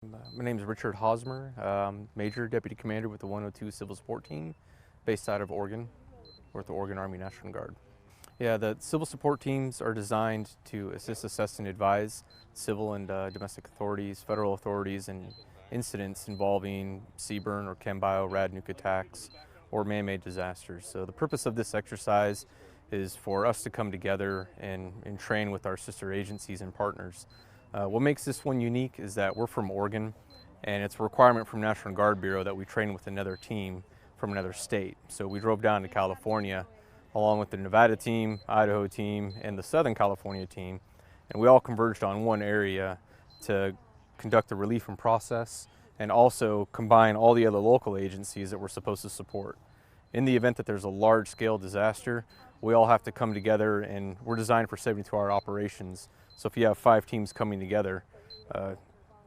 My name is Richard Hosmer, Major Deputy Commander with the 102 Civil Support Team, based out of Oregon, with the Oregon Army National Guard. Yeah, the civil support teams are designed to assist, assess, and advise civil and domestic authorities, federal authorities, and incidents involving CBRN or chem bio rad nuke attacks or man-made disasters. So the purpose of this exercise is for us to come together and train with our sister agencies and partners. What makes this one unique is that we're from Oregon, and it's a requirement from National Guard Bureau that we train with another team from another state. So we drove down to California along with the Nevada team, Idaho team, and the Southern California team, and we all converged on one area to conduct the relief and process and also combine all the other local agencies that we're supposed to support. In the event that there's a large-scale disaster, we all have to come together, and we're designed for 72-hour operations. So if you have 5 teams coming together,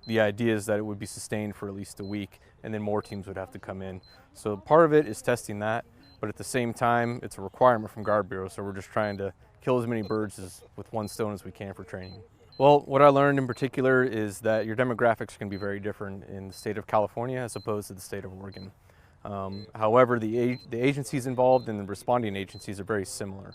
the idea is that it would be sustained for at least a week, and then more teams would have to come in. So part of it is testing that, but at the same time, it's a requirement from Guard Bureau, so we're just trying to kill as many birds with one stone as we can for training. Well, what I learned in particular is that your demographics can be very different in the state of California as opposed to the state of Oregon. However, the agencies involved and the responding agencies are very similar.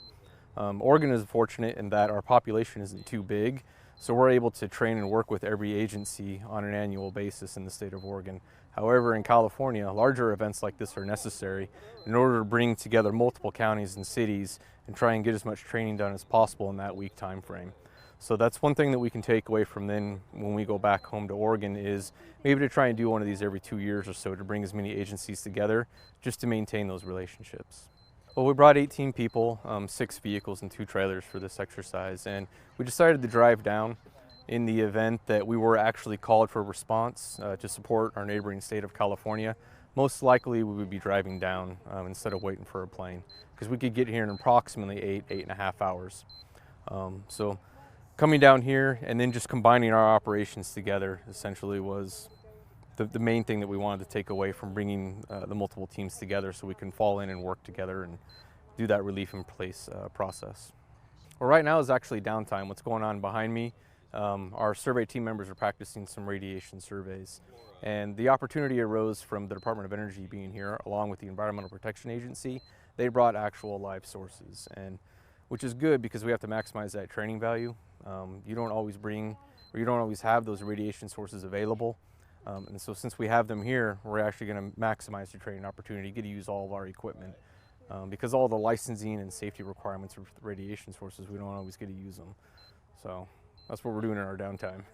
Oregon is fortunate in that our population isn't too big, so we're able to train and work with every agency on an annual basis in the state of Oregon. However, in California, larger events like this are necessary in order to bring together multiple counties and cities and try and get as much training done as possible in that week time frame. So that's one thing that we can take away from then when we go back home to Oregon is maybe to try and do one of these every 2 years or so to bring as many agencies together just to maintain those relationships. Well, we brought 18 people, 6 vehicles and 2 trailers for this exercise, and we decided to drive down in the event that we were actually called for a response to support our neighboring state of California. Most likely we would be driving down instead of waiting for a plane, because we could get here in approximately 8.5 hours. So coming down here and then just combining our operations together essentially was the main thing that we wanted to take away from bringing the multiple teams together, so we can fall in and work together and do that relief in place process. Well, right now is actually downtime. What's going on behind me, our survey team members are practicing some radiation surveys, and the opportunity arose from the Department of Energy being here along with the Environmental Protection Agency. They brought actual live sources, and which is good because we have to maximize that training value. You don't always have those radiation sources available. And so since we have them here, we're actually going to maximize the training opportunity, get to use all of our equipment. Because all the licensing and safety requirements for radiation sources, we don't always get to use them. So that's what we're doing in our downtime.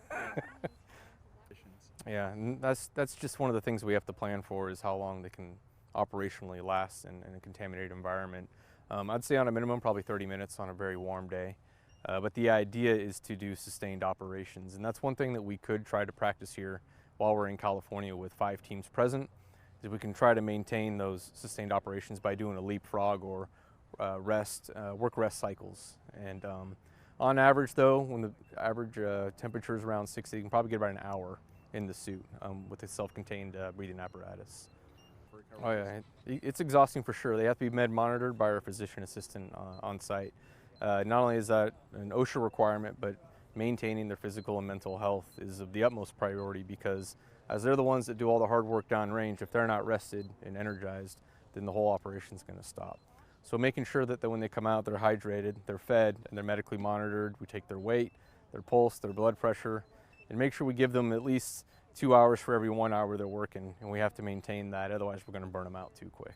Yeah, and that's just one of the things we have to plan for, is how long they can operationally last in a contaminated environment. I'd say on a minimum probably 30 minutes on a very warm day. But the idea is to do sustained operations, and that's one thing that we could try to practice here while we're in California with 5 teams present, is we can try to maintain those sustained operations by doing a leapfrog or work rest cycles. And on average though, when the average temperature is around 60, you can probably get about an hour in the suit with a self-contained breathing apparatus. Oh yeah, it's exhausting for sure. They have to be med monitored by our physician assistant on site. Not only is that an OSHA requirement, but maintaining their physical and mental health is of the utmost priority, because as they're the ones that do all the hard work downrange, if they're not rested and energized, then the whole operation is going to stop. So making sure that when they come out, they're hydrated, they're fed, and they're medically monitored. We take their weight, their pulse, their blood pressure, and make sure we give them at least 2 hours for every 1 hour they're working, and we have to maintain that, otherwise we're going to burn them out too quick.